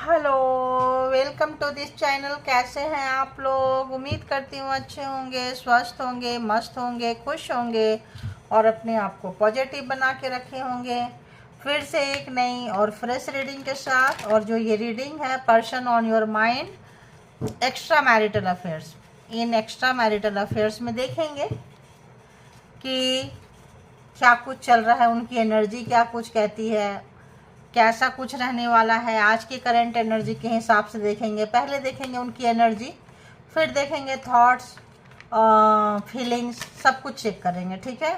Hello, welcome to this channel. कैसे हैं आप लोग? उम्मीद करती हूँ अच्छे होंगे, स्वस्थ होंगे, मस्त होंगे, खुश होंगे और अपने आप को पॉजिटिव बना के रखे होंगे। फिर से एक नई और फ्रेश रीडिंग के साथ। और जो ये रीडिंग है, person on your mind extra marital affairs. In extra marital affairs में देखेंगे कि क्या कुछ चल रहा है, उनकी एनर्जी क्या कुछ कहती है, कैसा कुछ रहने वाला है। आज की करंट एनर्जी के हिसाब से देखेंगे। पहले देखेंगे उनकी एनर्जी, फिर देखेंगे थॉट्स, फीलिंग्स, सब कुछ चेक करेंगे। ठीक है,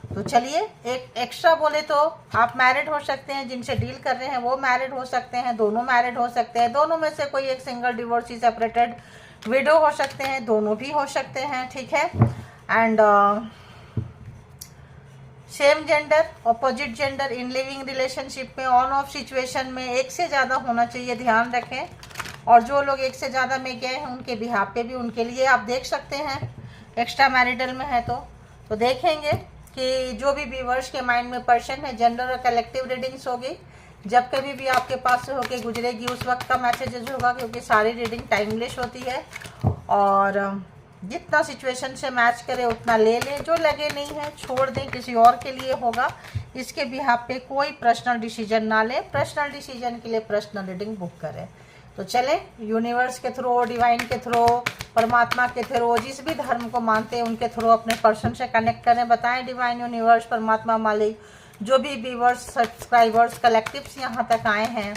तो चलिए। एक एक्स्ट्रा बोले तो आप मैरिड हो सकते हैं, जिनसे डील कर रहे हैं वो मैरिड हो सकते हैं, दोनों मैरिड हो सकते हैं, दोनों में से कोई एक सिंगल, डिवोर्सी, सेपरेटेड, विडो हो सकते हैं, दोनों भी हो सकते हैं। ठीक है, and same gender, opposite gender in living relationship में, ऑन ऑफ सिचुएशन में एक से ज़्यादा होना चाहिए, ध्यान रखें। और जो लोग एक से ज़्यादा में गए हैं उनके बिहाफ पे भी, उनके लिए आप देख सकते हैं। एक्स्ट्रा मैरिटल में है तो देखेंगे कि जो भी व्यूअर्स के माइंड में पर्सन है, जेंडर और कलेक्टिव रीडिंग्स होगी। जब कभी भी आपके पास से होके गुजरेगी उस वक्त का मैसेजेस होगा, क्योंकि सारी रीडिंग टाइमलेस होती है। और जितना सिचुएशन से मैच करे उतना ले लें, जो लगे नहीं है छोड़ दें, किसी और के लिए होगा। इसके बिहाफ पे कोई पर्सनल डिसीजन ना लें। पर्सनल डिसीजन के लिए पर्सनल रीडिंग बुक करें। तो चले, यूनिवर्स के थ्रू, डिवाइन के थ्रू, परमात्मा के थ्रू, जिस भी धर्म को मानते हैं उनके थ्रू अपने पर्सन से कनेक्ट करें। बताएं डिवाइन, यूनिवर्स, परमात्मा, मालिक, जो भी व्यूअर्स, सब्सक्राइबर्स, कलेक्टिव्स यहाँ तक आए हैं,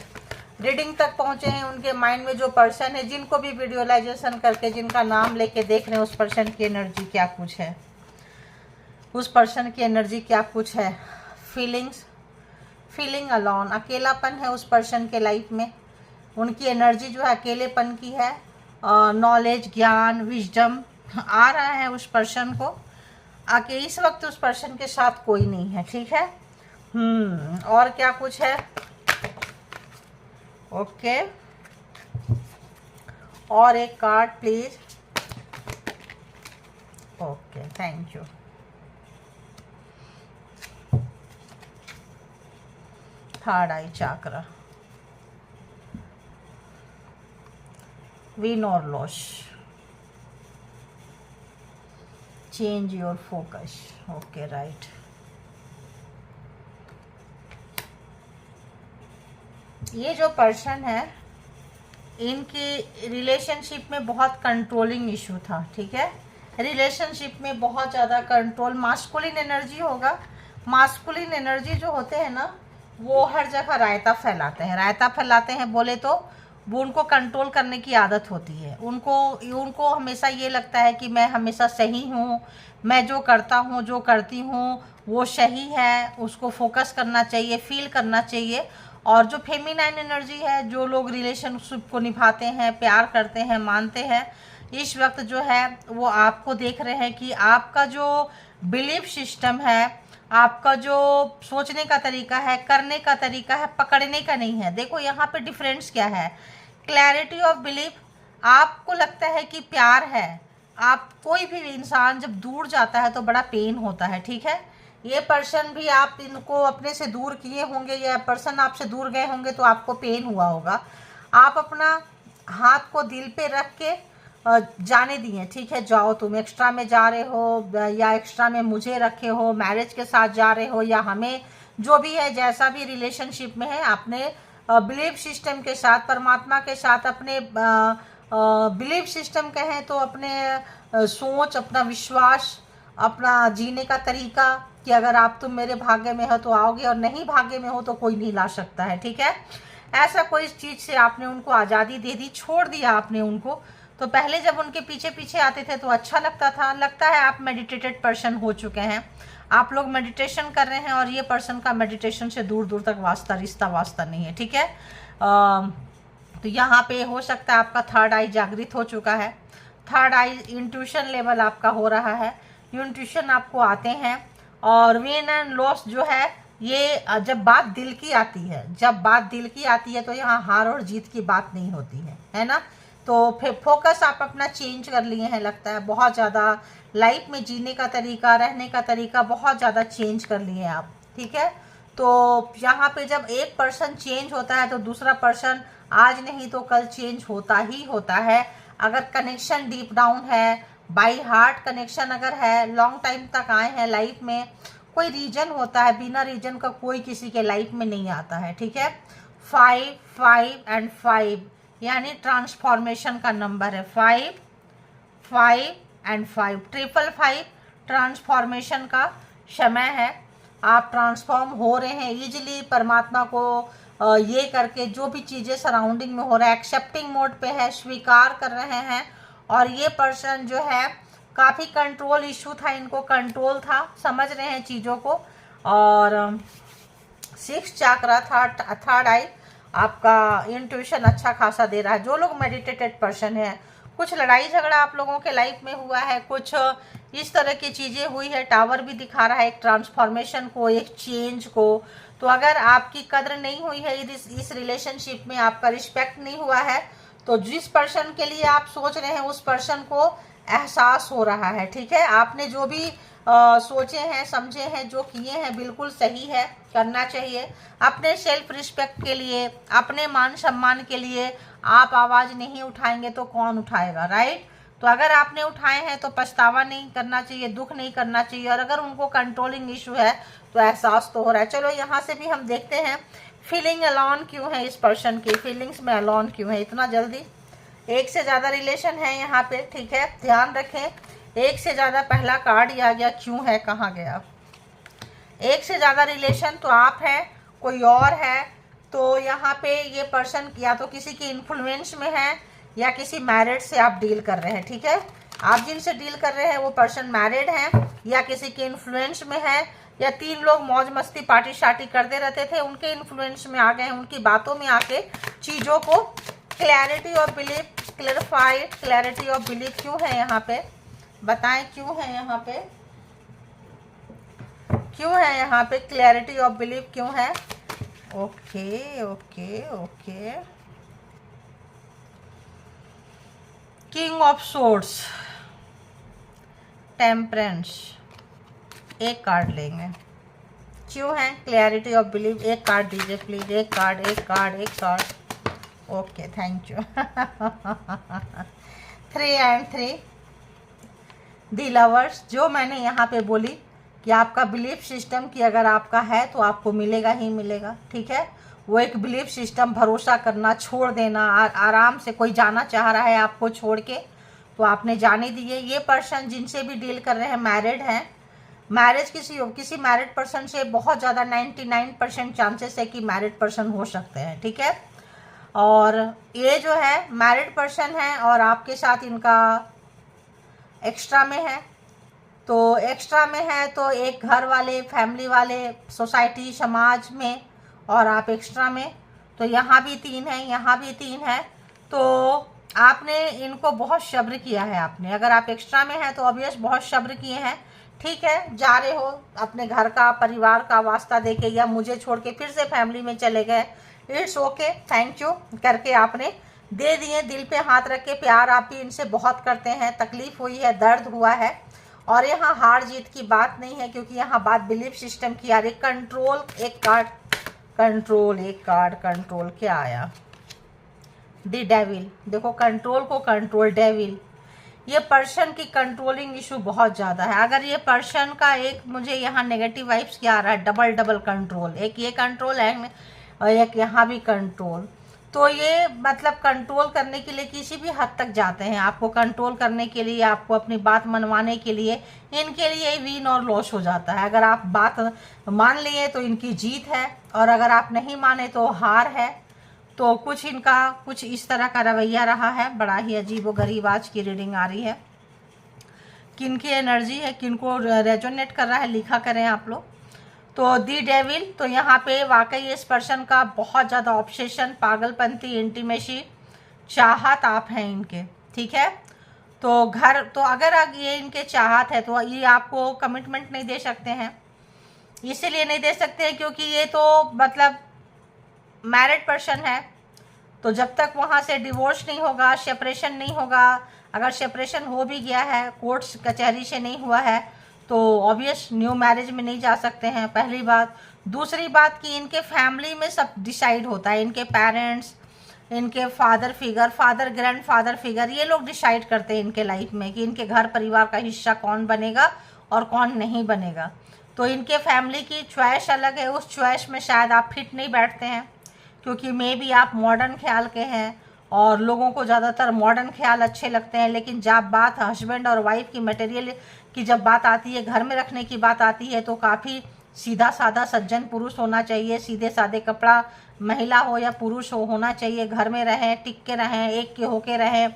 रीडिंग तक पहुंचे हैं, उनके माइंड में जो पर्सन है, जिनको भी विजुअलाइजेशन करके, जिनका नाम लेके देख रहे हैं, उस पर्सन की एनर्जी क्या कुछ है, उस पर्सन की एनर्जी क्या कुछ है। फीलिंग्स, फीलिंग अलोन, अकेलापन है उस पर्सन के लाइफ में। उनकी एनर्जी जो है अकेलेपन की है। नॉलेज, ज्ञान, विजडम आ रहा है उस पर्सन को आके। इस वक्त उस पर्सन के साथ कोई नहीं है। ठीक है, और क्या कुछ है? ओके, और एक card please. Okay, thank you. Third eye chakra, win और loss, change your focus. Okay, right. ये जो पर्सन है, इनकी रिलेशनशिप में बहुत कंट्रोलिंग इशू था। ठीक है, रिलेशनशिप में बहुत ज़्यादा कंट्रोल, मास्कुलिन एनर्जी होगा। मास्कुलिन एनर्जी जो होते हैं ना, वो हर जगह रायता फैलाते हैं। रायता फैलाते हैं बोले तो वो उनको कंट्रोल करने की आदत होती है। उनको हमेशा ये लगता है कि मैं हमेशा सही हूँ, मैं जो करता हूँ, जो करती हूँ वो सही है, उसको फोकस करना चाहिए, फील करना चाहिए। और जो फेमिनाइन एनर्जी है, जो लोग रिलेशनशिप को निभाते हैं, प्यार करते हैं, मानते हैं, इस वक्त जो है वो आपको देख रहे हैं कि आपका जो बिलीफ सिस्टम है, आपका जो सोचने का तरीका है, करने का तरीका है, पकड़ने का नहीं है। देखो यहाँ पे डिफरेंस क्या है, क्लैरिटी ऑफ बिलीफ। आपको लगता है कि प्यार है। आप, कोई भी इंसान जब दूर जाता है तो बड़ा पेन होता है। ठीक है, ये पर्सन भी, आप इनको अपने से दूर किए होंगे या पर्सन आपसे दूर गए होंगे तो आपको पेन हुआ होगा। आप अपना हाथ को दिल पे रख के जाने दिए। ठीक है, जाओ, तुम एक्स्ट्रा में जा रहे हो या एक्स्ट्रा में मुझे रखे हो, मैरिज के साथ जा रहे हो या हमें, जो भी है, जैसा भी रिलेशनशिप में है, अपने बिलीफ सिस्टम के साथ, परमात्मा के साथ, अपने बिलीफ सिस्टम कहें तो अपने सोच, अपना विश्वास, अपना जीने का तरीका, कि अगर आप, तुम मेरे भाग्य में हो तो आओगे और नहीं भाग्य में हो तो कोई नहीं ला सकता है। ठीक है, ऐसा कोई चीज़ से आपने उनको आज़ादी दे दी, छोड़ दिया आपने उनको। तो पहले जब उनके पीछे पीछे आते थे तो अच्छा लगता था। लगता है आप मेडिटेटेड पर्सन हो चुके हैं, आप लोग मेडिटेशन कर रहे हैं और ये पर्सन का मेडिटेशन से दूर दूर तक वास्ता नहीं है। ठीक है, तो यहाँ पे हो सकता है आपका थर्ड आई जागृत हो चुका है। थर्ड आई इंट्यूशन लेवल आपका हो रहा है। इंट्यूशन आपको आते हैं। और विन एंड लॉस जो है, ये जब बात दिल की आती है, जब बात दिल की आती है तो यहाँ हार और जीत की बात नहीं होती है ना। तो फिर फोकस आप अपना चेंज कर लिए हैं, लगता है बहुत ज़्यादा लाइफ में जीने का तरीका, रहने का तरीका बहुत ज़्यादा चेंज कर लिए आप। ठीक है, तो यहाँ पे जब एक पर्सन चेंज होता है तो दूसरा पर्सन आज नहीं तो कल चेंज होता ही होता है। अगर कनेक्शन डीप डाउन है, बाई हार्ट कनेक्शन अगर है, लॉन्ग टाइम तक आए हैं लाइफ में, कोई रीजन होता है, बिना रीजन का कोई किसी के लाइफ में नहीं आता है, ठीक है। 5 5 एंड 5 यानी ट्रांसफॉर्मेशन का नंबर है। 5 5 एंड 5 555 ट्रांसफॉर्मेशन का समय है। आप ट्रांसफॉर्म हो रहे हैं इजीली परमात्मा को ये करके, जो भी चीज़ें सराउंडिंग में हो रहा है एक्सेप्टिंग मोड पे है, स्वीकार कर रहे हैं। और ये पर्सन जो है काफ़ी कंट्रोल इशू था, इनको कंट्रोल था, समझ रहे हैं चीज़ों को। और 6 चक्रा था, थर्ड आई आपका इंट्यूशन अच्छा खासा दे रहा है। जो लोग मेडिटेटेड पर्सन है, कुछ लड़ाई झगड़ा आप लोगों के लाइफ में हुआ है, कुछ इस तरह की चीज़ें हुई है। टावर भी दिखा रहा है एक ट्रांसफॉर्मेशन को, एक चेंज को। तो अगर आपकी कद्र नहीं हुई है इस रिलेशनशिप में, आपका रिस्पेक्ट नहीं हुआ है, तो जिस पर्सन के लिए आप सोच रहे हैं उस पर्सन को एहसास हो रहा है, ठीक है। आपने जो भी सोचे हैं, समझे हैं, जो किए हैं बिल्कुल सही है, करना चाहिए। अपने सेल्फ रिस्पेक्ट के लिए, अपने मान सम्मान के लिए आप आवाज़ नहीं उठाएंगे तो कौन उठाएगा, राइट। तो अगर आपने उठाए हैं तो पछतावा नहीं करना चाहिए, दुख नहीं करना चाहिए। और अगर उनको कंट्रोलिंग इशू है तो एहसास तो हो रहा है। चलो यहाँ से भी हम देखते हैं फीलिंग अलोन क्यों है इस पर्सन की, फीलिंग्स में अलोन क्यों है इतना जल्दी। एक से ज़्यादा रिलेशन है यहाँ पे, ठीक है, ध्यान रखें। एक से ज़्यादा पहला कार्ड ही आ गया, क्यों है, कहाँ गया। एक से ज़्यादा रिलेशन तो आप हैं, कोई और है। तो यहाँ पे ये पर्सन या तो किसी की इन्फ्लुएंस में है या किसी मैरिड से आप डील कर रहे हैं, ठीक है। आप जिनसे डील कर रहे हैं वो पर्सन मैरिड हैं या किसी के इन्फ्लुएंस में है, या 3 लोग मौज मस्ती पार्टी शार्टी करते रहते थे, उनके इन्फ्लुएंस में आ गए हैं, उनकी बातों में आके चीज़ों को clarity of belief, clarified clarity of belief क्यों है यहाँ पे, बताएं क्यों है यहाँ पे, क्यों है यहाँ पे क्लैरिटी ऑफ बिलीफ क्यों है। Okay okay okay, king of swords, temperance, एक कार्ड लेंगे। क्यों है क्लैरिटी ऑफ बिलीफ, एक कार्ड दीजिए प्लीज, एक कार्ड एक कार्ड एक card. Okay thank you. 3 and 3 the lovers. जो मैंने यहाँ पे बोली कि आपका बिलीफ सिस्टम कि अगर आपका है तो आपको मिलेगा ही मिलेगा, ठीक है। वो एक बिलीफ सिस्टम, भरोसा करना, छोड़ देना, आराम से कोई जाना चाह रहा है आपको छोड़ के तो आपने जाने दिए। ये पर्सन जिनसे भी डील कर रहे हैं मैरिड हैं, मैरिज किसी मैरिड पर्सन से बहुत ज़्यादा 99% चांसेस है कि मैरिड पर्सन हो सकते हैं, ठीक है। और ये जो है मैरिड पर्सन है और आपके साथ इनका एक्स्ट्रा में है। तो एक्स्ट्रा में है तो एक घर वाले, फैमिली वाले, सोसाइटी, समाज में, और आप एक्स्ट्रा में। तो यहाँ भी 3 है, यहाँ भी 3 है। तो आपने इनको बहुत सब्र किया है आपने, अगर आप एक्स्ट्रा में हैं तो ऑब्वियस बहुत सब्र किए हैं, ठीक है। जा रहे हो अपने घर का, परिवार का वास्ता देके, या मुझे छोड़ के फिर से फैमिली में चले गए, इट्स ओके, थैंक यू करके आपने दे दिए। दिल पे हाथ रख के प्यार आप भी इनसे बहुत करते हैं, तकलीफ हुई है, दर्द हुआ है। और यहाँ हार जीत की बात नहीं है, क्योंकि यहाँ बात बिलीफ सिस्टम की आ रही। कंट्रोल, एक कार्ड कंट्रोल, एक कार्ड कंट्रोल, क्या आया, द डेविल। देखो कंट्रोल को कंट्रोल, डेविल। ये पर्सन की कंट्रोलिंग इशू बहुत ज़्यादा है। अगर ये पर्सन का एक मुझे यहाँ नेगेटिव वाइब्स क्या आ रहा है, डबल डबल कंट्रोल, एक ये कंट्रोल है और एक यहाँ भी कंट्रोल। तो ये मतलब कंट्रोल करने के लिए किसी भी हद तक जाते हैं, आपको कंट्रोल करने के लिए, आपको अपनी बात मनवाने के लिए। इनके लिए विन और लॉस हो जाता है। अगर आप बात मान लिए तो इनकी जीत है, और अगर आप नहीं माने तो हार है। तो कुछ इनका कुछ इस तरह का रवैया रहा है। बड़ा ही अजीबोगरीब आज की रीडिंग आ रही है। किनकी एनर्जी है, किनको रेजोनेट कर रहा है, लिखा करें आप लोग। तो दी डेविल, तो यहाँ पे वाकई इस पर्सन का बहुत ज़्यादा ऑब्सेशन, पागलपंती, इंटीमेसी, चाहत आप हैं इनके, ठीक है। तो घर, तो अगर ये इनके चाहत है तो ये आपको कमिटमेंट नहीं दे सकते हैं। इसीलिए नहीं दे सकते हैं क्योंकि ये तो मतलब मैरिड पर्सन है। तो जब तक वहाँ से डिवोर्स नहीं होगा, सेपरेशन नहीं होगा, अगर सेपरेशन हो भी गया है, कोर्ट्स कचहरी से नहीं हुआ है, तो ऑब्वियस न्यू मैरिज में नहीं जा सकते हैं, पहली बात। दूसरी बात कि इनके फैमिली में सब डिसाइड होता है, इनके पेरेंट्स, इनके father figure, father grandfather figure, ये लोग डिसाइड करते हैं इनके लाइफ में कि इनके घर परिवार का हिस्सा कौन बनेगा और कौन नहीं बनेगा। तो इनके फैमिली की चॉइस अलग है, उस चॉइस में शायद आप फिट नहीं बैठते हैं, क्योंकि मे बी आप मॉडर्न ख्याल के हैं और लोगों को ज़्यादातर मॉडर्न ख्याल अच्छे लगते हैं। लेकिन जब बात हस्बैंड और वाइफ की मटेरियल की जब बात आती है, घर में रखने की बात आती है, तो काफ़ी सीधा साधा सज्जन पुरुष होना चाहिए। सीधे साधे कपड़ा महिला हो या पुरुष हो होना चाहिए, घर में रहें, टिक के रहें, एक के होके रहें,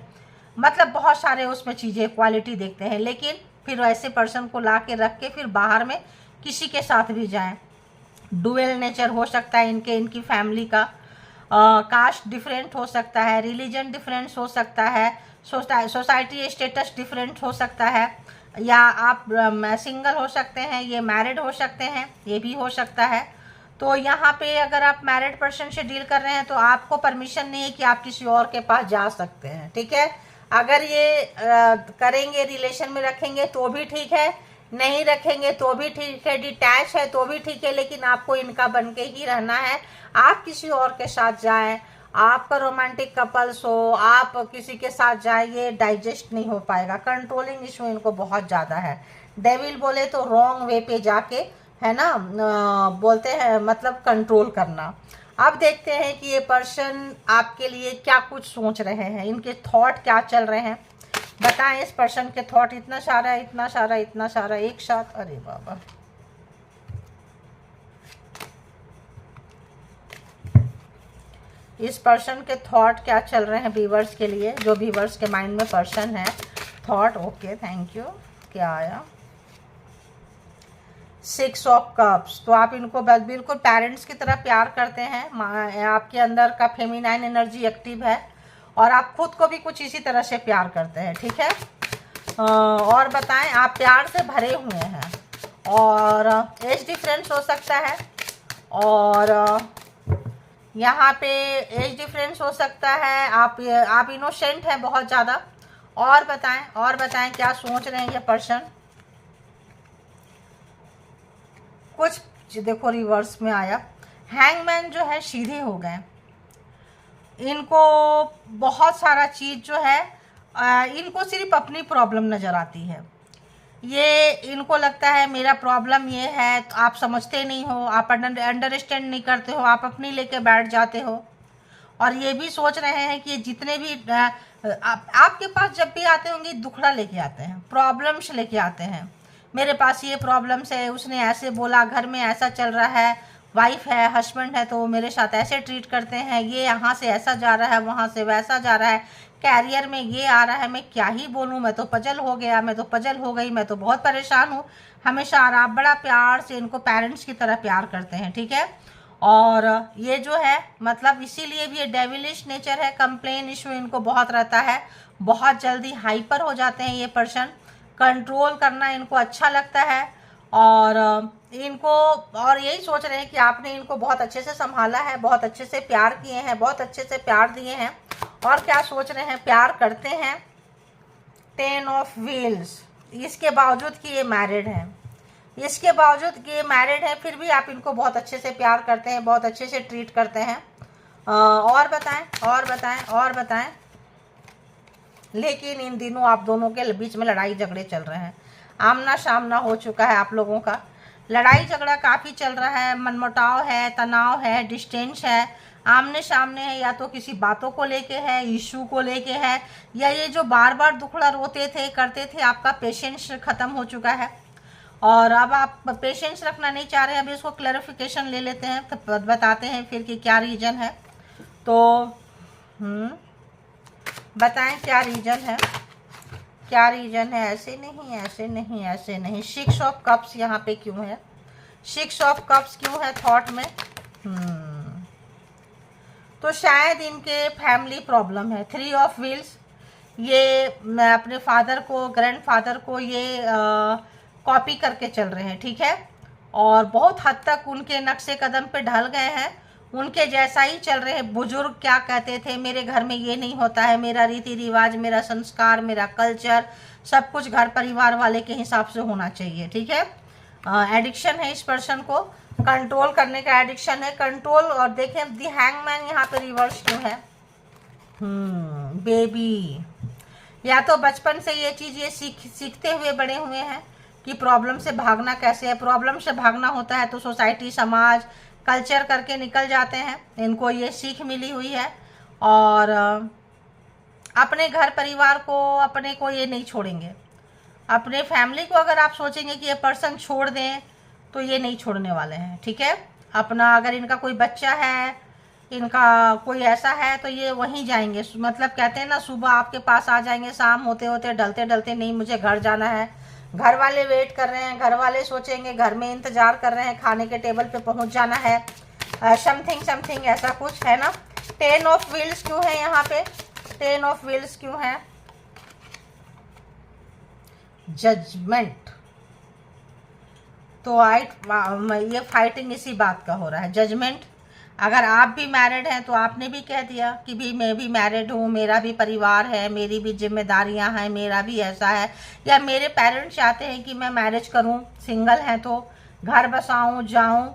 मतलब बहुत सारे उसमें चीज़ें क्वालिटी देखते हैं। लेकिन फिर ऐसे पर्सन को ला के रख के फिर बाहर में किसी के साथ भी जाएं। डुअल नेचर हो सकता है इनकी फैमिली का, कास्ट डिफरेंट हो सकता है, रिलीजन डिफरेंस हो सकता है, सोसाइटी स्टेटस डिफरेंट हो सकता है, या आप सिंगल हो सकते हैं, ये मैरिड हो सकते हैं, ये भी हो सकता है। तो यहाँ पे अगर आप मैरिड पर्सन से डील कर रहे हैं तो आपको परमिशन नहीं है कि आप किसी और के पास जा सकते हैं, ठीक है। अगर ये करेंगे, रिलेशन में रखेंगे तो भी ठीक है, नहीं रखेंगे तो भी ठीक है, डिटैच है तो भी ठीक है, लेकिन आपको इनका बन के ही रहना है। आप किसी और के साथ जाएं, आपका रोमांटिक कपल्स हो, आप किसी के साथ जाएं, ये डाइजेस्ट नहीं हो पाएगा। कंट्रोलिंग इशू इनको बहुत ज़्यादा है। डेविल बोले तो रॉन्ग वे पे जाके, है ना, बोलते हैं मतलब कंट्रोल करना। अब देखते हैं कि ये पर्सन आपके लिए क्या कुछ सोच रहे हैं, इनके थॉट क्या चल रहे हैं। बताएं इस पर्सन के थॉट। इतना सारा इतना सारा इतना सारा एक साथ, अरे बाबा। इस पर्सन के थॉट क्या चल रहे हैं व्यूअर्स के लिए, जो व्यूअर्स के माइंड में पर्सन है थॉट। Okay, thank you. क्या आया? 6 ऑफ कप्स। तो आप इनको बिल्कुल पेरेंट्स की तरह प्यार करते हैं, आपके अंदर का फेमिनाइन एनर्जी एक्टिव है और आप खुद को भी कुछ इसी तरह से प्यार करते हैं, ठीक है। और बताएं, आप प्यार से भरे हुए हैं और एज डिफरेंस हो सकता है, और यहाँ पे एज डिफरेंस हो सकता है। आप इनोसेंट हैं बहुत ज़्यादा। और बताएं क्या सोच रहे हैं ये पर्सन। कुछ देखो रिवर्स में आया। हैंगमैन जो है सीधे हो गए, इनको बहुत सारा चीज़ जो है, इनको सिर्फ अपनी प्रॉब्लम नज़र आती है। ये इनको लगता है मेरा प्रॉब्लम ये है, तो आप समझते नहीं हो, आप अंडरस्टैंड नहीं करते हो, आप अपनी लेके बैठ जाते हो। और ये भी सोच रहे हैं कि जितने भी आपके पास जब भी आते होंगे दुखड़ा लेके आते हैं, प्रॉब्लम्स लेके आते हैं। मेरे पास ये प्रॉब्लम्स है, उसने ऐसे बोला, घर में ऐसा चल रहा है, वाइफ है, हस्बैंड है तो वो मेरे साथ ऐसे ट्रीट करते हैं, ये यहाँ से ऐसा जा रहा है, वहाँ से वैसा जा रहा है, कैरियर में ये आ रहा है, मैं क्या ही बोलूँ, मैं तो पजल हो गया, मैं तो पजल हो गई, मैं तो बहुत परेशान हूँ हमेशा। और आप बड़ा प्यार से इनको पेरेंट्स की तरह प्यार करते हैं, ठीक है। और ये जो है मतलब इसीलिए भी ये डेविलिश नेचर है, कंप्लेन इशू इनको बहुत रहता है, बहुत जल्दी हाइपर हो जाते हैं ये पर्सन, कंट्रोल करना इनको अच्छा लगता है। और इनको और यही सोच रहे हैं कि आपने इनको बहुत अच्छे से संभाला है, बहुत अच्छे से प्यार किए हैं, बहुत अच्छे से प्यार दिए हैं। और क्या सोच रहे हैं, प्यार करते हैं। 10 ऑफ व्हील्स। इसके बावजूद कि ये मैरिड हैं, इसके बावजूद कि ये मैरिड है, फिर भी आप इनको बहुत अच्छे से प्यार करते हैं, बहुत अच्छे से ट्रीट करते हैं। और बताएं। लेकिन इन दिनों आप दोनों के बीच में लड़ाई झगड़े चल रहे हैं, आमना सामना हो चुका है आप लोगों का, लड़ाई झगड़ा काफ़ी चल रहा है, मनमुटाव है, तनाव है, डिस्टेंस है, आमने सामने है, या तो किसी बातों को लेके है, इशू को लेके है, या ये जो बार बार दुखड़ा रोते थे करते थे, आपका पेशेंस ख़त्म हो चुका है और अब आप पेशेंस रखना नहीं चाह रहे हैं। अभी इसको क्लैरिफिकेशन ले लेते हैं, तो बताते हैं फिर कि क्या रीज़न है। तो बताएं क्या रीज़न है, क्या रीज़न है। ऐसे नहीं, ऐसे नहीं, ऐसे नहीं। 6 ऑफ कप्स यहाँ पे क्यों है, 6 ऑफ कप्स क्यों है थॉट में। तो शायद इनके फैमिली प्रॉब्लम है। 3 ऑफ व्हील्स, ये अपने फादर को, ग्रैंडफादर को ये कॉपी करके चल रहे हैं, ठीक है। और बहुत हद तक उनके नक्शे कदम पे ढल गए हैं, उनके जैसा ही चल रहे हैं। बुजुर्ग क्या कहते थे, मेरे घर में ये नहीं होता है, मेरा रीति रिवाज, मेरा संस्कार, मेरा कल्चर, सब कुछ घर परिवार वाले के हिसाब से होना चाहिए, ठीक है। एडिक्शन है इस पर्सन को, कंट्रोल करने का एडिक्शन है, कंट्रोल। और देखें दी हैंगमैन यहाँ पे रिवर्स क्यों है? बेबी, या तो बचपन से ये चीज़ ये सीखते हुए बड़े हुए हैं कि प्रॉब्लम से भागना कैसे है। प्रॉब्लम से भागना होता है तो सोसाइटी, समाज, कल्चर करके निकल जाते हैं, इनको ये सीख मिली हुई है। और अपने घर परिवार को, अपने को ये नहीं छोड़ेंगे। अपने फैमिली को अगर आप सोचेंगे कि ये पर्सन छोड़ दें तो ये नहीं छोड़ने वाले हैं, ठीक है। अपना अगर इनका कोई बच्चा है, इनका कोई ऐसा है तो ये वहीं जाएंगे। मतलब कहते हैं ना, सुबह आपके पास आ जाएंगे, शाम होते होते डलते डलते नहीं मुझे घर जाना है। घर वाले वेट कर रहे हैं, घर वाले सोचेंगे, घर में इंतजार कर रहे हैं, खाने के टेबल पे पहुंच जाना है, समथिंग समथिंग ऐसा कुछ है ना। 10 ऑफ व्हील्स क्यों है यहाँ पे? 10 ऑफ व्हील्स क्यों है? जजमेंट। तो ये फाइटिंग इसी बात का हो रहा है, जजमेंट। अगर आप भी मैरिड हैं तो आपने भी कह दिया कि भी मैं भी मैरिड हूँ, मेरा भी परिवार है, मेरी भी जिम्मेदारियाँ हैं, मेरा भी ऐसा है। या मेरे पेरेंट्स चाहते हैं कि मैं मैरिज करूँ, सिंगल हैं तो घर बसाऊँ, जाऊँ,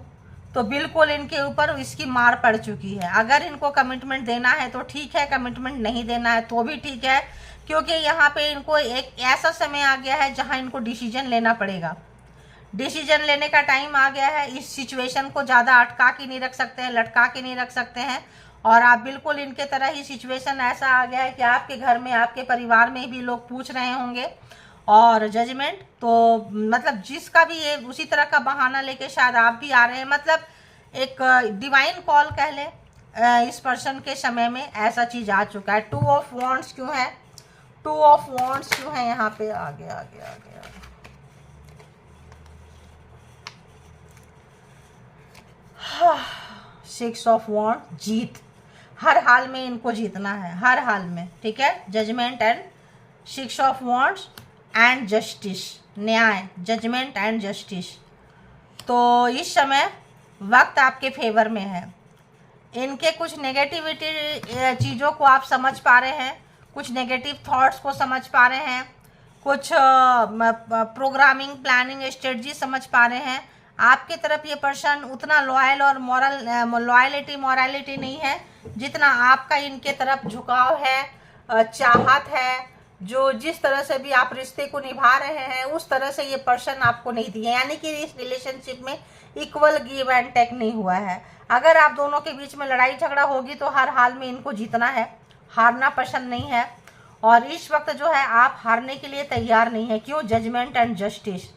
तो बिल्कुल इनके ऊपर इसकी मार पड़ चुकी है। अगर इनको कमिटमेंट देना है तो ठीक है, कमिटमेंट नहीं देना है तो भी ठीक है, क्योंकि यहाँ पे इनको एक ऐसा समय आ गया है जहाँ इनको डिसीजन लेना पड़ेगा। डिसीजन लेने का टाइम आ गया है। इस सिचुएशन को ज़्यादा अटका के नहीं रख सकते हैं, लटका के नहीं रख सकते हैं। और आप बिल्कुल इनके तरह ही सिचुएशन ऐसा आ गया है कि आपके घर में, आपके परिवार में भी लोग पूछ रहे होंगे। और जजमेंट तो मतलब जिसका भी ये उसी तरह का बहाना लेके शायद आप भी आ रहे हैं। मतलब एक डिवाइन कॉल कह लें, इस पर्सन के समय में ऐसा चीज़ आ चुका है। 2 ऑफ वॉन्ड्स क्यों है? 2 ऑफ वॉन्ड्स क्यों है यहाँ पे? आगे आगे आगे आगे 6 ऑफ वॉन्ड, जीत। हर हाल में इनको जीतना है, हर हाल में, ठीक है। Judgement and 6 of wands and justice, न्याय, जजमेंट एंड जस्टिस। तो इस समय वक्त आपके फेवर में है। इनके कुछ नेगेटिविटी चीज़ों को आप समझ पा रहे हैं, कुछ नेगेटिव थॉट्स को समझ पा रहे हैं, कुछ प्रोग्रामिंग, प्लानिंग, स्ट्रेटजी समझ पा रहे हैं। आपके तरफ ये पर्सन उतना लॉयल और मॉरलिटी नहीं है जितना आपका इनके तरफ झुकाव है, चाहत है। जो जिस तरह से भी आप रिश्ते को निभा रहे हैं उस तरह से ये पर्सन आपको नहीं दिए, यानी कि इस रिलेशनशिप में इक्वल गिव एंड टेक नहीं हुआ है। अगर आप दोनों के बीच में लड़ाई झगड़ा होगी तो हर हाल में इनको जीतना है, हारना पसंद नहीं है। और इस वक्त जो है आप हारने के लिए तैयार नहीं है। क्यों? Judgement and justice.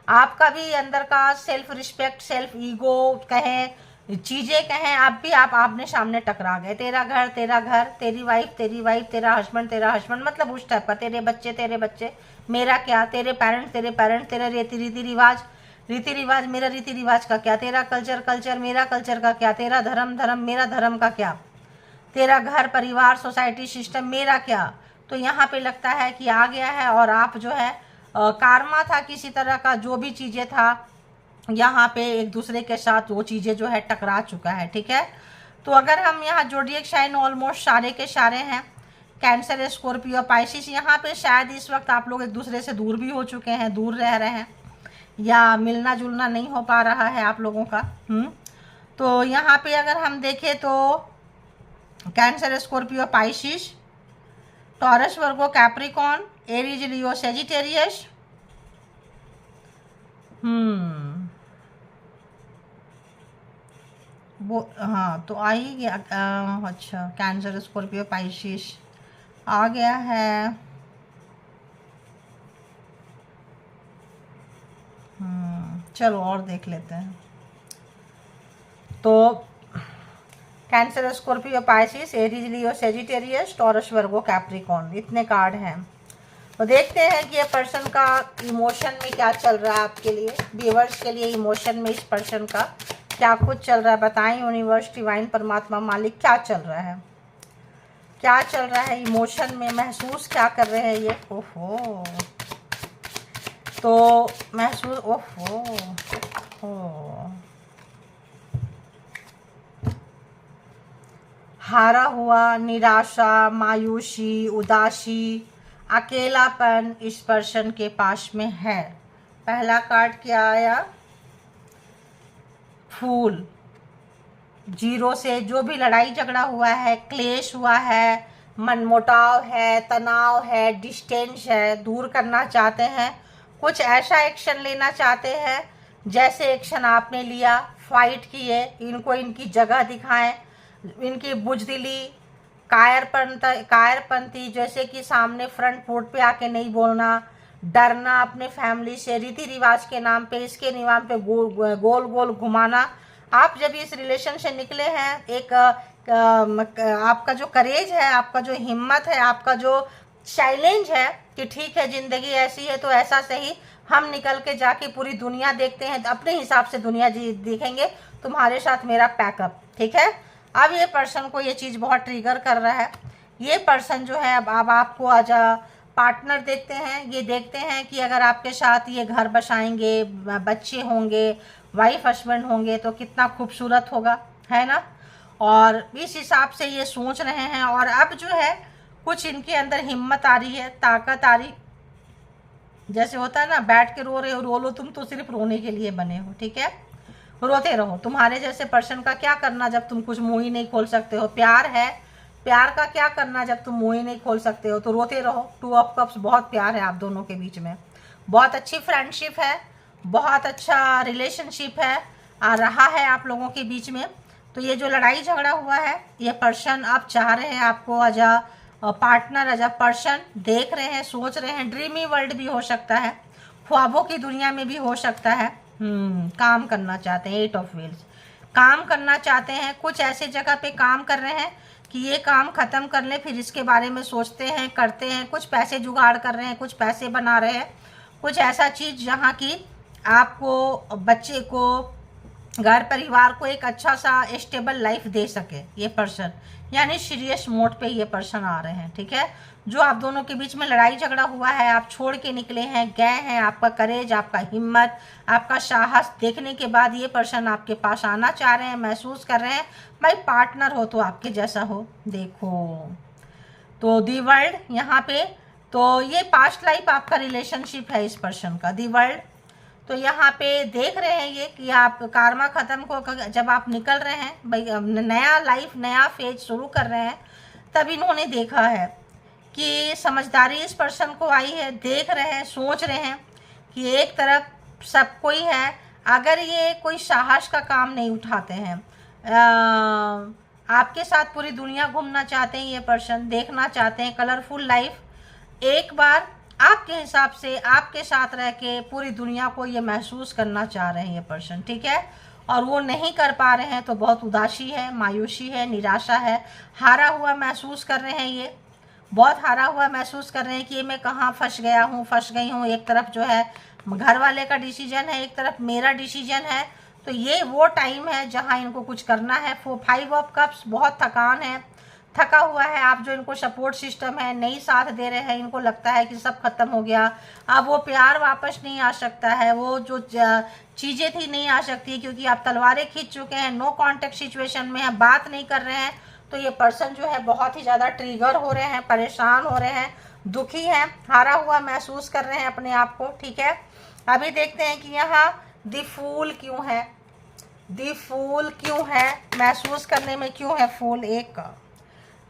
आपका भी अंदर का सेल्फ रिस्पेक्ट, सेल्फ ईगो कहें, चीज़ें कहें, आप भी आप आमने सामने टकरा गए। तेरा घर, तेरी वाइफ, तेरा हस्बैंड, मतलब उस टाइप का। तेरे बच्चे, मेरा क्या, तेरे पेरेंट्स, तेरा रीति रिवाज, मेरा रीति रिवाज का क्या, तेरा कल्चर, मेरा कल्चर का क्या, तेरा धर्म, मेरा धर्म का क्या, तेरा घर परिवार सोसाइटी सिस्टम, मेरा क्या। तो यहाँ पे लगता है कि आ गया है। और आप जो है कारमा था किसी तरह का, जो भी चीज़ें था यहाँ पे एक दूसरे के साथ वो चीज़ें जो है टकरा चुका है, ठीक है। तो अगर हम यहाँ जोडिएक साइन ऑलमोस्ट सारे के सारे हैं, कैंसर, स्कॉर्पियो, पाइसिस। यहाँ पे शायद इस वक्त आप लोग एक दूसरे से दूर भी हो चुके हैं, दूर रह रहे हैं, या मिलना जुलना नहीं हो पा रहा है आप लोगों का। तो यहाँ पे अगर हम देखें तो कैंसर, स्कॉर्पियो, पाइसिस, टॉरस, वर्गो, कैप्रिकॉन, एरीज, लियो, सेजिटेरियस। वो हाँ, तो आ ही गया। अच्छा, कैंसर, स्कॉर्पियो, पाइसिस आ गया है। चलो और देख लेते हैं। तो कैंसर, स्कॉर्पियो, पाइसिस, एरीज, लियो, सेजिटेरियस, टॉरस, वर्गो, कैप्रिकॉन, इतने कार्ड हैं। तो देखते हैं कि ये पर्सन का इमोशन में क्या चल रहा है आपके लिए, व्यूअर्स के लिए इमोशन में इस पर्सन का क्या कुछ चल रहा है। बताएं यूनिवर्स, डिवाइन, परमात्मा, मालिक, क्या चल रहा है, क्या चल रहा है इमोशन में, महसूस क्या कर रहे हैं ये। ओहो, तो महसूस, हारा हुआ, निराशा, मायूसी, उदासी, अकेलापन इस पर्सन के पास में है। पहला कार्ड क्या आया? फूल, जीरो से जो भी लड़ाई झगड़ा हुआ है, क्लेश हुआ है, मनमुटाव है, तनाव है, डिस्टेंस है, दूर करना चाहते हैं, कुछ ऐसा एक्शन लेना चाहते हैं जैसे एक्शन आपने लिया, फाइट किए, इनको इनकी जगह दिखाएं, इनकी बुजदिली, कायरपंथी, जैसे कि सामने फ्रंट फुट पे आके नहीं बोलना, डरना अपने फैमिली से, रीति रिवाज के नाम पे, इसके नाम पे गोल गोल घुमाना। आप जब इस रिलेशन से निकले हैं, एक आपका जो करेज है, आपका जो हिम्मत है, आपका जो चैलेंज है कि ठीक है ज़िंदगी ऐसी है तो ऐसा सही, हम निकल के जाके पूरी दुनिया देखते हैं, अपने हिसाब से दुनिया देखेंगे, तुम्हारे साथ मेरा पैकअप, ठीक है। अब ये पर्सन को ये चीज़ बहुत ट्रिगर कर रहा है। ये पर्सन जो है अब आपको आज पार्टनर देखते हैं, ये देखते हैं कि अगर आपके साथ ये घर बसाएंगे, बच्चे होंगे, वाइफ हस्बैंड होंगे तो कितना खूबसूरत होगा, है ना। और इस हिसाब से ये सोच रहे हैं। और अब जो है कुछ इनके अंदर हिम्मत आ रही है, ताकत आ रही, जैसे होता है ना, बैठ के रो रहे हो, रो लो, तुम तो सिर्फ रोने के लिए बने हो, ठीक है, रोते रहो। तुम्हारे जैसे पर्सन का क्या करना जब तुम कुछ मुंह ही नहीं खोल सकते हो। प्यार है, प्यार का क्या करना जब तुम मुंह ही नहीं खोल सकते हो, तो रोते रहो। 2 ऑफ कप्स, बहुत प्यार है आप दोनों के बीच में, बहुत अच्छी फ्रेंडशिप है, बहुत अच्छा रिलेशनशिप है आ रहा है आप लोगों के बीच में। तो ये जो लड़ाई झगड़ा हुआ है, ये पर्सन आप चाह रहे हैं आपको as a partner, as a person देख रहे हैं, सोच रहे हैं। ड्रीमी वर्ल्ड भी हो सकता है, ख्वाबों की दुनिया में भी हो सकता है। काम करना चाहते हैं, 8 ऑफ व्हील्स, काम करना चाहते हैं, कुछ ऐसे जगह पे काम कर रहे हैं कि ये काम ख़त्म कर लें, फिर इसके बारे में सोचते हैं, करते हैं, कुछ पैसे जुगाड़ कर रहे हैं, कुछ पैसे बना रहे हैं, कुछ ऐसा चीज़ जहाँ की आपको, बच्चे को, घर परिवार को एक अच्छा सा स्टेबल लाइफ दे सके ये पर्सन, यानी सीरियस मोड पे ये पर्सन आ रहे हैं, ठीक है। जो आप दोनों के बीच में लड़ाई झगड़ा हुआ है, आप छोड़ के निकले हैं, गए हैं, आपका करेज, आपका हिम्मत, आपका साहस देखने के बाद ये पर्सन आपके पास आना चाह रहे हैं, महसूस कर रहे हैं भाई पार्टनर हो तो आपके जैसा हो। देखो तो दी वर्ल्ड यहाँ पे, तो ये पास्ट लाइफ आपका रिलेशनशिप है इस पर्सन का, दी वर्ल्ड। तो यहाँ पे देख रहे हैं ये कि आप कार्मा ख़त्म को जब आप निकल रहे हैं भाई, नया लाइफ, नया फेज शुरू कर रहे हैं, तब इन्होंने देखा है कि समझदारी इस पर्सन को आई है। देख रहे हैं, सोच रहे हैं कि एक तरफ सब कोई है, अगर ये कोई साहस का काम नहीं उठाते हैं, आपके साथ पूरी दुनिया घूमना चाहते हैं ये पर्सन, देखना चाहते हैं कलरफुल लाइफ, एक बार आपके हिसाब से आपके साथ रह के पूरी दुनिया को ये महसूस करना चाह रहे हैं ये पर्सन, ठीक है। और वो नहीं कर पा रहे हैं तो बहुत उदासी है, मायूसी है, निराशा है, हारा हुआ महसूस कर रहे हैं, ये बहुत हारा हुआ महसूस कर रहे हैं कि ये मैं कहाँ फंस गया हूँ, फंस गई हूँ। एक तरफ जो है घर वाले का डिसीजन है, एक तरफ मेरा डिसीजन है, तो ये वो टाइम है जहाँ इनको कुछ करना है। 5 ऑफ कप्स, बहुत थकान है, थका हुआ है। आप जो इनको सपोर्ट सिस्टम है नहीं साथ दे रहे हैं, इनको लगता है कि सब खत्म हो गया, अब वो प्यार वापस नहीं आ सकता है, वो जो चीज़ें थी नहीं आ सकती, क्योंकि आप तलवारें खींच चुके हैं, नो कांटेक्ट सिचुएशन में है, बात नहीं कर रहे हैं। तो ये पर्सन जो है बहुत ही ज़्यादा ट्रिगर हो रहे हैं, परेशान हो रहे हैं, दुखी हैं, हारा हुआ महसूस कर रहे हैं अपने आप को, ठीक है। अभी देखते हैं कि यहाँ दी फूल क्यों है, दी फूल क्यों है, महसूस करने में क्यों है फूल। एक,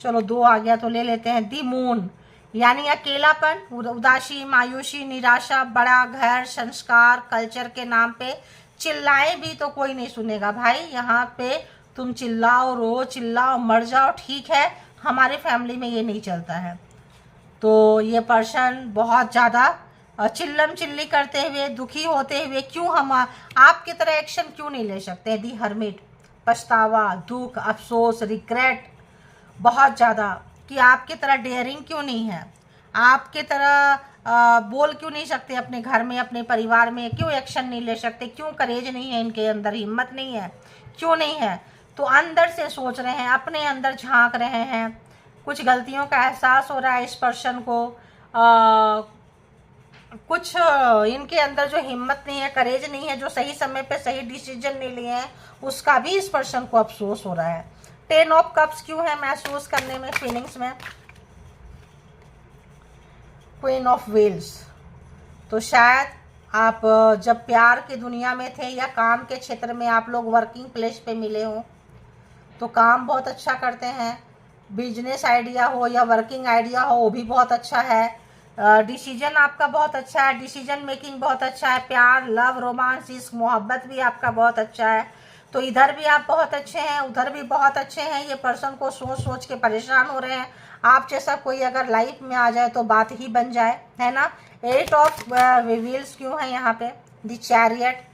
चलो 2 आ गया तो ले लेते हैं। दी मून, यानी अकेलापन, उदासी, मायूसी, निराशा, बड़ा घर, संस्कार, कल्चर के नाम पे चिल्लाए भी तो कोई नहीं सुनेगा भाई। यहाँ पे तुम चिल्लाओ, रो, चिल्लाओ, मर जाओ, ठीक है, हमारे फैमिली में ये नहीं चलता है। तो ये पर्सन बहुत ज़्यादा चिल्लम चिल्ली करते हुए, दुखी होते हुए, क्यों हम आपकी तरह एक्शन क्यों नहीं ले सकते। दी हर्मिट, पछतावा, दुख, अफसोस, रिग्रेट बहुत ज़्यादा कि आपकी तरह डेयरिंग क्यों नहीं है, आपकी तरह बोल क्यों नहीं सकते अपने घर में, अपने परिवार में, क्यों एक्शन नहीं ले सकते, क्यों करेज नहीं है इनके अंदर, हिम्मत नहीं है, क्यों नहीं है। तो अंदर से सोच रहे हैं, अपने अंदर झांक रहे हैं, कुछ गलतियों का एहसास हो रहा है इस पर्सन को, कुछ इनके अंदर जो हिम्मत नहीं है, करेज नहीं है, जो सही समय पे सही डिसीजन नहीं लिए हैं, उसका भी इस पर्सन को अफसोस हो रहा है। 10 ऑफ कप्स क्यों है महसूस करने में, फीलिंग्स में। क्वीन ऑफ व्हील्स, तो शायद आप जब प्यार की दुनिया में थे या काम के क्षेत्र में आप लोग वर्किंग प्लेस पे मिले हो तो काम बहुत अच्छा करते हैं। बिजनेस आइडिया हो या वर्किंग आइडिया हो वो भी बहुत अच्छा है। डिसीजन आपका बहुत अच्छा है, डिसीजन मेकिंग बहुत अच्छा है। प्यार, लव, रोमांस, इश्क, मोहब्बत भी आपका बहुत अच्छा है। तो इधर भी आप बहुत अच्छे हैं, उधर भी बहुत अच्छे हैं। ये पर्सन को सोच सोच के परेशान हो रहे हैं। आप जैसा कोई अगर लाइफ में आ जाए तो बात ही बन जाए, है ना। 8 ऑफ व्हील्स क्यों है यहाँ पे, द चैरियट।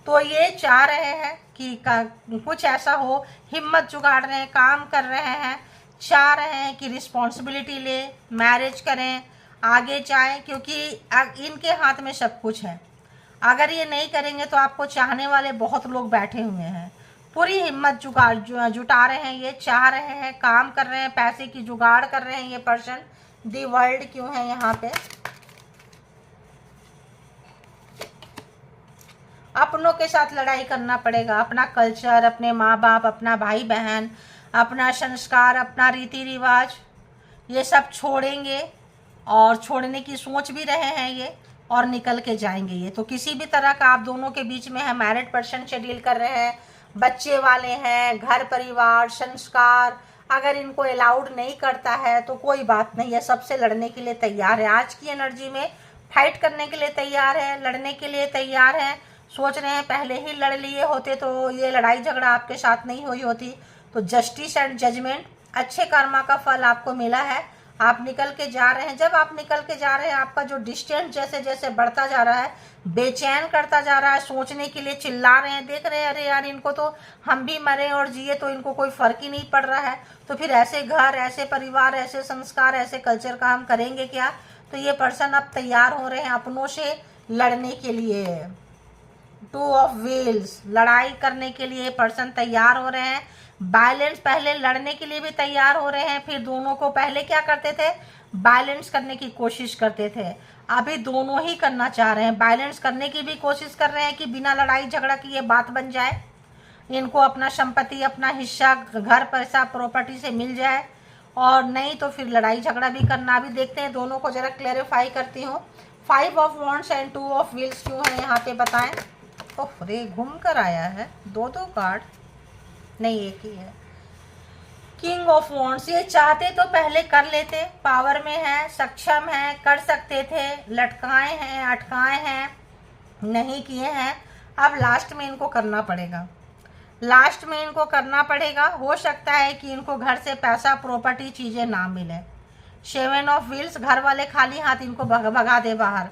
तो ये चाह रहे हैं कि कुछ ऐसा हो, हिम्मत जुगाड़ रहे हैं, काम कर रहे हैं, चाह रहे हैं कि रिस्पॉन्सिबिलिटी ले, मैरिज करें, आगे जाएं, क्योंकि इनके हाथ में सब कुछ है। अगर ये नहीं करेंगे तो आपको चाहने वाले बहुत लोग बैठे हुए हैं। पूरी हिम्मत जुटा रहे हैं, ये चाह रहे हैं, काम कर रहे हैं, पैसे की जुगाड़ कर रहे हैं ये पर्सन। दी वर्ल्ड क्यों है यहाँ पे। अपनों के साथ लड़ाई करना पड़ेगा। अपना कल्चर, अपने माँ बाप, अपना भाई बहन, अपना संस्कार, अपना रीति रिवाज, ये सब छोड़ेंगे और छोड़ने की सोच भी रहे हैं ये, और निकल के जाएंगे ये। तो किसी भी तरह का आप दोनों के बीच में है, मैरिड पर्सन से डील कर रहे हैं, बच्चे वाले हैं, घर परिवार, संस्कार अगर इनको अलाउड नहीं करता है तो कोई बात नहीं है, सबसे लड़ने के लिए तैयार है। आज की एनर्जी में फाइट करने के लिए तैयार है, लड़ने के लिए तैयार है। सोच रहे हैं पहले ही लड़ लिए होते तो ये लड़ाई झगड़ा आपके साथ नहीं हुई होती। तो जस्टिस एंड जजमेंट, अच्छे कर्मा का फल आपको मिला है। आप निकल के जा रहे हैं। जब आप निकल के जा रहे हैं आपका जो डिस्टेंस जैसे जैसे बढ़ता जा रहा है, बेचैन करता जा रहा है, सोचने के लिए चिल्ला रहे हैं, देख रहे हैं अरे यार इनको तो हम भी मरे और जिए तो इनको कोई फर्क ही नहीं पड़ रहा है, तो फिर ऐसे घर, ऐसे परिवार, ऐसे संस्कार, ऐसे कल्चर का हम करेंगे क्या। तो ये पर्सन अब तैयार हो रहे हैं अपनों से लड़ने के लिए। 2 ऑफ व्हील्स, लड़ाई करने के लिए पर्सन तैयार हो रहे हैं। बैलेंस, पहले लड़ने के लिए भी तैयार हो रहे हैं, फिर दोनों को पहले क्या करते थे, बैलेंस करने की कोशिश करते थे, अभी दोनों ही करना चाह रहे हैं। बैलेंस करने की भी कोशिश कर रहे हैं कि बिना लड़ाई झगड़ा की ये बात बन जाए, इनको अपना संपत्ति, अपना हिस्सा, घर, पैसा, प्रॉपर्टी से मिल जाए, और नहीं तो फिर लड़ाई झगड़ा भी करना। अभी देखते हैं दोनों को जरा क्लैरिफाई करती हूँ। 5 of wands and 2 of wheels क्यों है यहाँ पे, बताएं। ओह रे, घूम कर आया है, दो कार्ड नहीं, एक ही है। किंग ऑफ वॉन्ड्स, ये चाहते तो पहले कर लेते, पावर में है, सक्षम है, कर सकते थे, लटकाए हैं, अटकाए हैं, नहीं किए हैं। अब लास्ट में इनको करना पड़ेगा, लास्ट में इनको करना पड़ेगा। हो सकता है कि इनको घर से पैसा, प्रॉपर्टी, चीज़ें ना मिले। 7 ऑफ व्हील्स, घर वाले खाली हाथ इनको भगा दे बाहर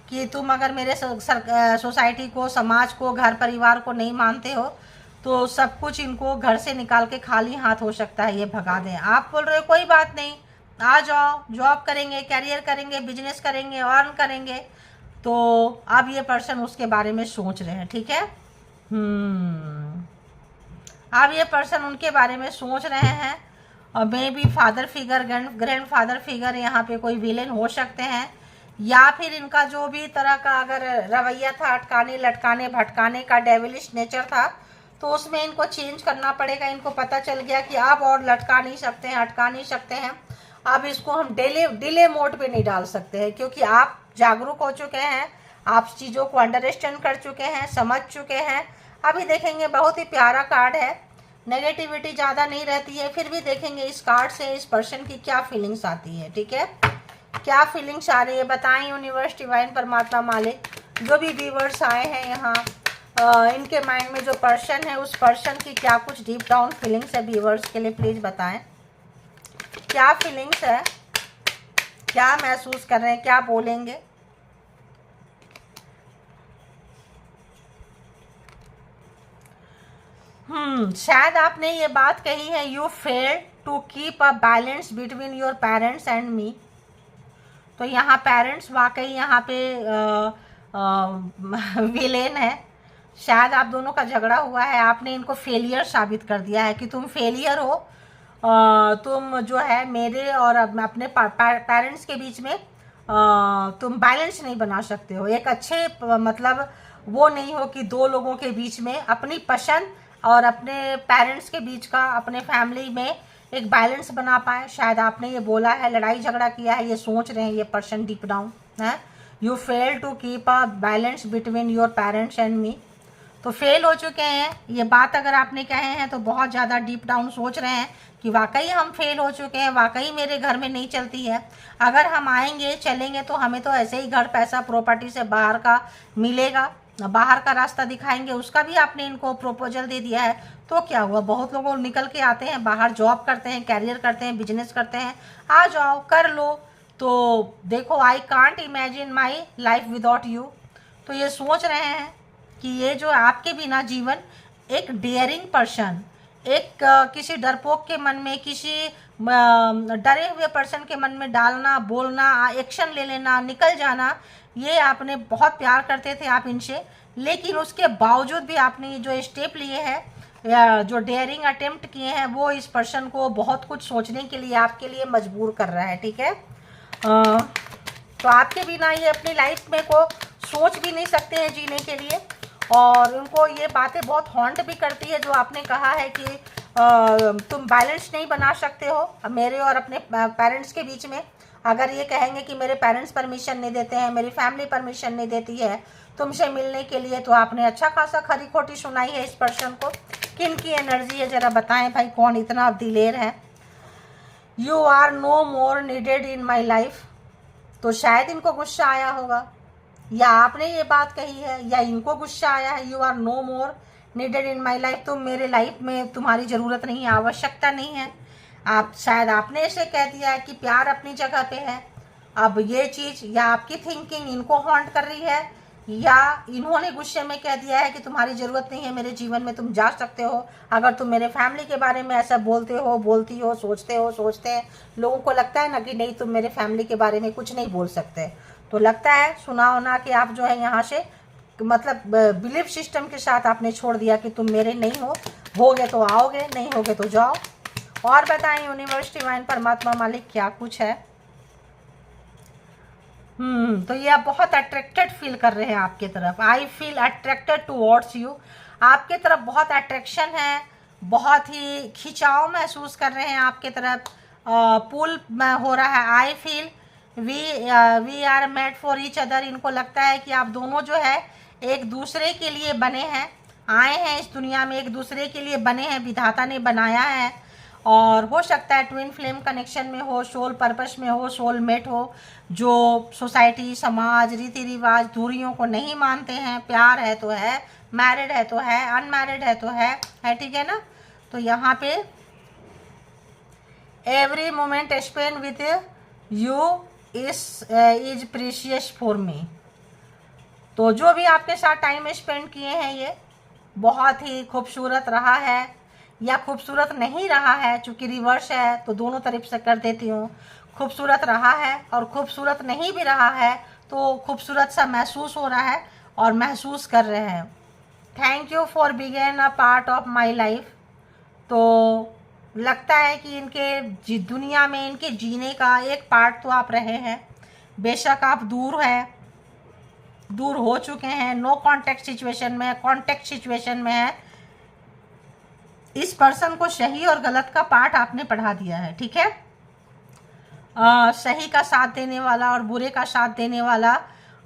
कि तुम अगर मेरे सोसाइटी को, समाज को, घर परिवार को नहीं मानते हो तो सब कुछ इनको घर से निकाल के खाली हाथ हो सकता है ये भगा दें। आप बोल रहे हो कोई बात नहीं, आ जाओ, जॉब करेंगे, कैरियर करेंगे, बिजनेस करेंगे, अर्न करेंगे। तो अब ये पर्सन उसके बारे में सोच रहे हैं, ठीक है। अब ये पर्सन उनके बारे में सोच रहे हैं, और may be father figure, grand father figure यहाँ पे कोई विलेन हो सकते हैं, या फिर इनका जो भी तरह का अगर रवैया था, अटकाने, लटकाने, भटकाने का, डेविलिश नेचर था, तो उसमें इनको चेंज करना पड़ेगा। इनको पता चल गया कि आप और लटका नहीं सकते हैं, अटका नहीं सकते हैं। अब इसको हम डिले मोड पे नहीं डाल सकते हैं, क्योंकि आप जागरूक हो चुके हैं, आप चीज़ों को अंडरस्टैंड कर चुके हैं, समझ चुके हैं। अभी देखेंगे, बहुत ही प्यारा कार्ड है, नेगेटिविटी ज़्यादा नहीं रहती है। फिर भी देखेंगे इस कार्ड से इस पर्सन की क्या फीलिंग्स आती है, ठीक है, क्या फीलिंग्स आ रही है, बताएं यूनिवर्स, डिवाइन, परमात्मा, मालिक। जो भी व्यूअर्स आए हैं यहाँ, इनके माइंड में जो पर्सन है उस पर्सन की क्या कुछ डीप डाउन फीलिंग्स है व्यूअर्स के लिए, प्लीज़ बताएं क्या फीलिंग्स है, क्या महसूस कर रहे हैं, क्या बोलेंगे। शायद आपने ये बात कही है, you fail to keep a balance between your parents and me. तो यहाँ पेरेंट्स वाकई यहाँ पे विलेन है। शायद आप दोनों का झगड़ा हुआ है, आपने इनको फेलियर साबित कर दिया है कि तुम फेलियर हो, तुम जो है मेरे और अपने पेरेंट्स के बीच में तुम बैलेंस नहीं बना सकते हो। एक अच्छे मतलब वो नहीं हो कि दो लोगों के बीच में अपनी पसंद और अपने पेरेंट्स के बीच का, अपने फैमिली में एक बैलेंस बना पाए। शायद आपने ये बोला है, लड़ाई झगड़ा किया है, ये सोच रहे हैं ये पर्सन डीप डाउन है। You fail to keep a balance between your parents and me. तो फेल हो चुके हैं, ये बात अगर आपने कहे हैं तो बहुत ज़्यादा डीप डाउन सोच रहे हैं कि वाकई हम फेल हो चुके हैं, वाकई मेरे घर में नहीं चलती है। अगर हम आएंगे चलेंगे तो हमें तो ऐसे ही घर पैसा प्रॉपर्टी से बाहर का मिलेगा, बाहर का रास्ता दिखाएंगे, उसका भी आपने इनको प्रपोजल दे दिया है। तो क्या हुआ, बहुत लोग निकल के आते हैं बाहर, जॉब करते हैं, कैरियर करते हैं, बिजनेस करते हैं, आ जाओ कर लो। तो देखो, I can't imagine my life without you. तो ये सोच रहे हैं कि ये जो आपके बिना जीवन, एक डेयरिंग पर्सन, एक किसी डरपोक के मन में, किसी डरे हुए पर्सन के मन में डालना, बोलना, एक्शन ले लेना, निकल जाना, ये आपने बहुत प्यार करते थे आप इनसे, लेकिन उसके बावजूद भी आपने ये जो स्टेप लिए हैं या जो डेयरिंग अटेम्प्ट किए हैं, वो इस पर्सन को बहुत कुछ सोचने के लिए आपके लिए मजबूर कर रहा है। ठीक है, तो आपके बिना ये अपनी लाइफ में को सोच भी नहीं सकते हैं जीने के लिए, और उनको ये बातें बहुत हॉन्ट भी करती है जो आपने कहा है कि तुम बैलेंस नहीं बना सकते हो मेरे और अपने पेरेंट्स के बीच में। अगर ये कहेंगे कि मेरे पेरेंट्स परमिशन नहीं देते हैं, मेरी फैमिली परमिशन नहीं देती है तुमसे मिलने के लिए, तो आपने अच्छा खासा खरी खोटी सुनाई है इस पर्सन को। किन की एनर्जी है ज़रा बताएं भाई, कौन इतना दिलेर है। You are no more needed in my life. तो शायद इनको गुस्सा आया होगा, या आपने ये बात कही है, या इनको गुस्सा आया है। You are no more needed in my life, तुम मेरे लाइफ में, तुम्हारी ज़रूरत नहीं है, आवश्यकता नहीं है। आप शायद आपने ऐसे कह दिया है कि प्यार अपनी जगह पे है। अब ये चीज़ या आपकी थिंकिंग इनको हॉन्ट कर रही है, या इन्होंने गुस्से में कह दिया है कि तुम्हारी ज़रूरत नहीं है मेरे जीवन में, तुम जा सकते हो। अगर तुम मेरे फैमिली के बारे में ऐसा बोलते हो, बोलती हो, सोचते हैं, लोगों को लगता है ना कि नहीं तुम मेरे फैमिली के बारे में कुछ नहीं बोल सकते, तो लगता है सुना होना कि आप जो है यहाँ से मतलब बिलीफ सिस्टम के साथ आपने छोड़ दिया कि तुम मेरे नहीं हो, होगे तो आओगे, नहीं होगे तो जाओ। और बताएं यूनिवर्स, डिवाइन, परमात्मा, मालिक क्या कुछ है। तो ये आप बहुत अट्रैक्टेड फील कर रहे हैं आपके तरफ। I feel attracted towards you. आपके तरफ बहुत अट्रैक्शन है, बहुत ही खिंचाव महसूस कर रहे हैं आपके तरफ, पुल हो रहा है। I feel we are made for each other. इनको लगता है कि आप दोनों जो है एक दूसरे के लिए बने हैं, आए हैं इस दुनिया में, एक दूसरे के लिए बने हैं, विधाता ने बनाया है। और हो सकता है ट्विन फ्लेम कनेक्शन में हो, सोल पर्पस में हो, सोलमेट हो, जो सोसाइटी, समाज, रीति रिवाज, दूरियों को नहीं मानते हैं। प्यार है तो है, मैरिड है तो है, अनमैरिड है तो है, ठीक है ना। तो यहाँ पे every moment spend with you is precious for me. तो जो भी आपके साथ टाइम स्पेंड किए हैं ये बहुत ही खूबसूरत रहा है, या खूबसूरत नहीं रहा है, चूँकि रिवर्स है तो दोनों तरफ से कर देती हूँ। खूबसूरत रहा है और खूबसूरत नहीं भी रहा है तो खूबसूरत सा महसूस हो रहा है और महसूस कर रहे हैं। थैंक यू फॉर बिगेन a part of my life. तो लगता है कि इनके दुनिया में इनके जीने का एक पार्ट तो आप रहे हैं। बेशक आप दूर हो चुके हैं, नो कांटेक्ट सिचुएशन में है, कांटेक्ट सिचुएशन में है। इस पर्सन को सही और गलत का पाठ आपने पढ़ा दिया है। ठीक है, सही का साथ देने वाला और बुरे का साथ देने वाला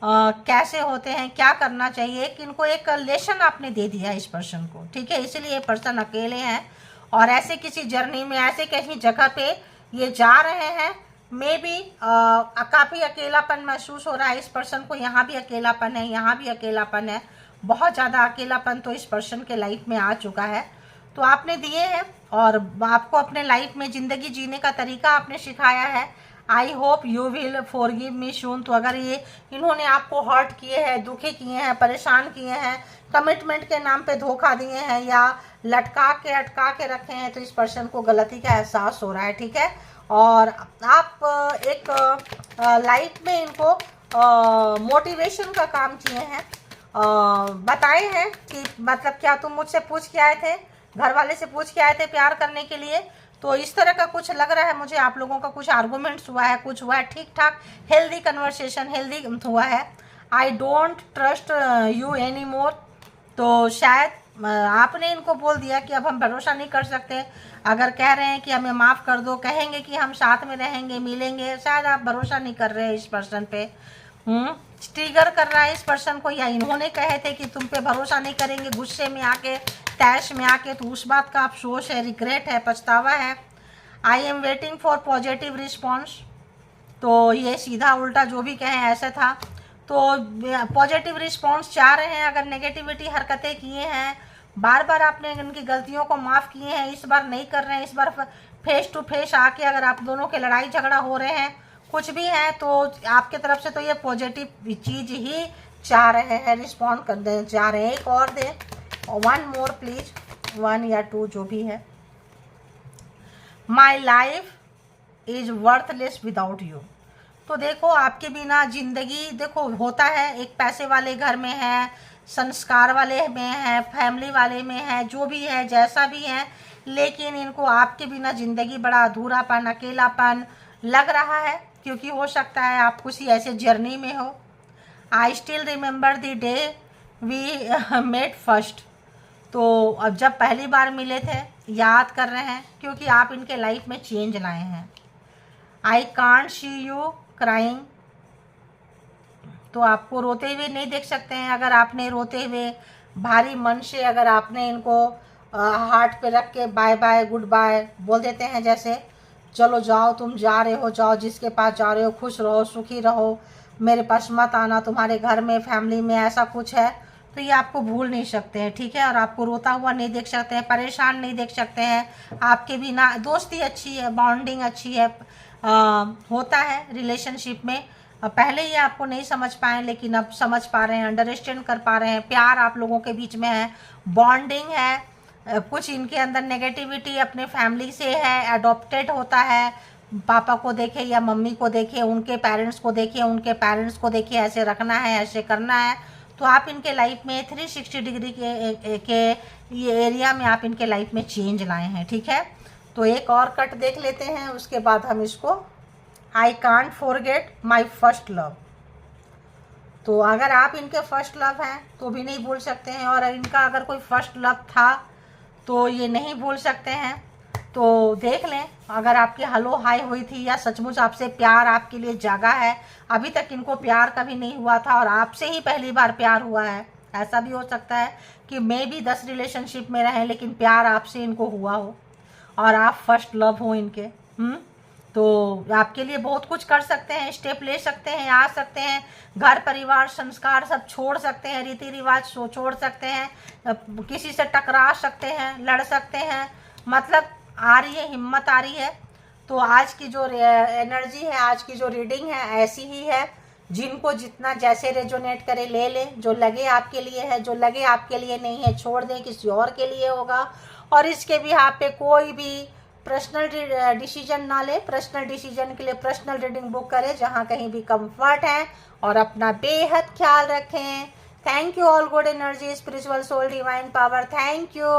कैसे होते हैं, क्या करना चाहिए, कि इनको एक लेसन आपने दे दिया है इस पर्सन को। ठीक है, इसीलिए ये पर्सन अकेले हैं और ऐसे किसी जर्नी में, ऐसे कहीं जगह पे ये जा रहे हैं। मे बी काफ़ी अकेलापन महसूस हो रहा है इस पर्सन को। यहाँ भी अकेलापन है, यहाँ भी अकेलापन है, बहुत ज़्यादा अकेलापन तो इस पर्सन के लाइफ में आ चुका है। तो आपने दिए हैं और आपको अपने लाइफ में ज़िंदगी जीने का तरीका आपने सिखाया है। I hope you will forgive me soon. तो अगर ये इन्होंने आपको हर्ट किए हैं, दुखी किए हैं, परेशान किए हैं, कमिटमेंट के नाम पे धोखा दिए हैं या लटका के अटका के रखे हैं, तो इस पर्सन को गलती का एहसास हो रहा है। ठीक है, और आप एक लाइफ में इनको मोटिवेशन का काम किए हैं, बताए हैं कि मतलब क्या तुम मुझसे पूछ के आए थे, घर वाले से पूछ के आए थे प्यार करने के लिए। तो इस तरह का कुछ लग रहा है मुझे, आप लोगों का कुछ आर्गूमेंट्स हुआ है, कुछ हुआ है, ठीक ठाक हेल्दी कन्वर्सेशन, हेल्दी हुआ है। I don't trust you any more. तो शायद आपने इनको बोल दिया कि अब हम भरोसा नहीं कर सकते। अगर कह रहे हैं कि हमें माफ़ कर दो, कहेंगे कि हम साथ में रहेंगे, मिलेंगे, शायद आप भरोसा नहीं कर रहे हैं इस पर्सन पे। ट्रिगर कर रहा है इस पर्सन को, या इन्होंने कहे थे कि तुम पे भरोसा नहीं करेंगे, गुस्से में आके, तैश में आके, तो उस बात का अफसोस है, रिग्रेट है, पछतावा है। I am waiting for positive response, तो ये सीधा उल्टा जो भी कहें ऐसा था। तो पॉजिटिव रिस्पॉन्स चाह रहे हैं। अगर नेगेटिविटी हरकतें किए हैं, बार बार आपने उनकी गलतियों को माफ़ किए हैं, इस बार नहीं कर रहे हैं, इस बार फेस टू फेस आके अगर आप दोनों के लड़ाई झगड़ा हो रहे हैं, कुछ भी है, तो आपके तरफ से तो ये पॉजिटिव चीज़ ही चाह रहे हैं, रिस्पॉन्ड करने चाह रहे हैं। एक और दे, 1 मोर प्लीज, 1 या 2 जो भी है। My life is worthless without you. तो देखो आपके बिना ज़िंदगी, देखो होता है, एक पैसे वाले घर में है, संस्कार वाले में है, फैमिली वाले में है, जो भी है, जैसा भी है, लेकिन इनको आपके बिना ज़िंदगी बड़ा अधूरापन, अकेलापन लग रहा है, क्योंकि हो सकता है आप किसी ऐसे जर्नी में हो। I still remember the day we met first. तो अब जब पहली बार मिले थे, याद कर रहे हैं, क्योंकि आप इनके लाइफ में चेंज लाए हैं। I can't see you crying, तो आपको रोते हुए नहीं देख सकते हैं। अगर आपने रोते हुए भारी मन से अगर आपने इनको हार्ट पे रख के बाय बाय गुड बाय बोल देते हैं, जैसे चलो जाओ, तुम जा रहे हो, जाओ जिसके पास जा रहे हो, खुश रहो, सुखी रहो, मेरे पास मत आना, तुम्हारे घर में फैमिली में ऐसा कुछ है, तो ये आपको भूल नहीं सकते हैं, ठीक है। और आपको रोता हुआ नहीं देख सकते हैं, परेशान नहीं देख सकते हैं। आपके बिना दोस्ती अच्छी है, बॉन्डिंग अच्छी है, होता है रिलेशनशिप में। पहले ये आपको नहीं समझ पाए, लेकिन अब समझ पा रहे हैं, अंडरस्टैंड कर पा रहे हैं, प्यार आप लोगों के बीच में है, बॉन्डिंग है। कुछ इनके अंदर नेगेटिविटी अपने फैमिली से है, अडॉप्टेड होता है, पापा को देखे या मम्मी को देखे, उनके पेरेंट्स को देखे, उनके पेरेंट्स को देखे, ऐसे रखना है, ऐसे करना है। तो आप इनके लाइफ में 360 डिग्री के ये एरिया में आप इनके लाइफ में चेंज लाए हैं, ठीक है। तो एक और कट देख लेते हैं, उसके बाद हम इसको, I can't forget my first love. तो अगर आप इनके फर्स्ट लव हैं तो भी नहीं भूल सकते हैं, और इनका अगर कोई फर्स्ट लव था तो ये नहीं भूल सकते हैं। तो देख लें, अगर आपकी हलो हाई हुई थी या सचमुच आपसे प्यार आपके लिए जागा है, अभी तक इनको प्यार कभी नहीं हुआ था और आपसे ही पहली बार प्यार हुआ है। ऐसा भी हो सकता है कि मे भी 10 रिलेशनशिप में रहें, लेकिन प्यार आपसे इनको हुआ हो और आप फर्स्ट लव हो इनके। तो आपके लिए बहुत कुछ कर सकते हैं, स्टेप ले सकते हैं, आ सकते हैं, घर परिवार संस्कार सब छोड़ सकते हैं, रीति रिवाज छोड़ सकते हैं, किसी से टकरा सकते हैं, लड़ सकते हैं, मतलब आ रही है, हिम्मत आ रही है। तो आज की जो एनर्जी है, आज की जो रीडिंग है ऐसी ही है। जिनको जितना जैसे रेजोनेट करे ले लें, जो लगे आपके लिए है, जो लगे आपके लिए नहीं है छोड़ दें, किसी और के लिए होगा। और इसके भी आप पे कोई भी पर्सनल डिसीजन ना ले, पर्सनल डिसीजन के लिए पर्सनल रीडिंग बुक करें, जहाँ कहीं भी कंफर्ट है, और अपना बेहद ख्याल रखें। Thank you all good energy, spiritual soul, divine power, thank you.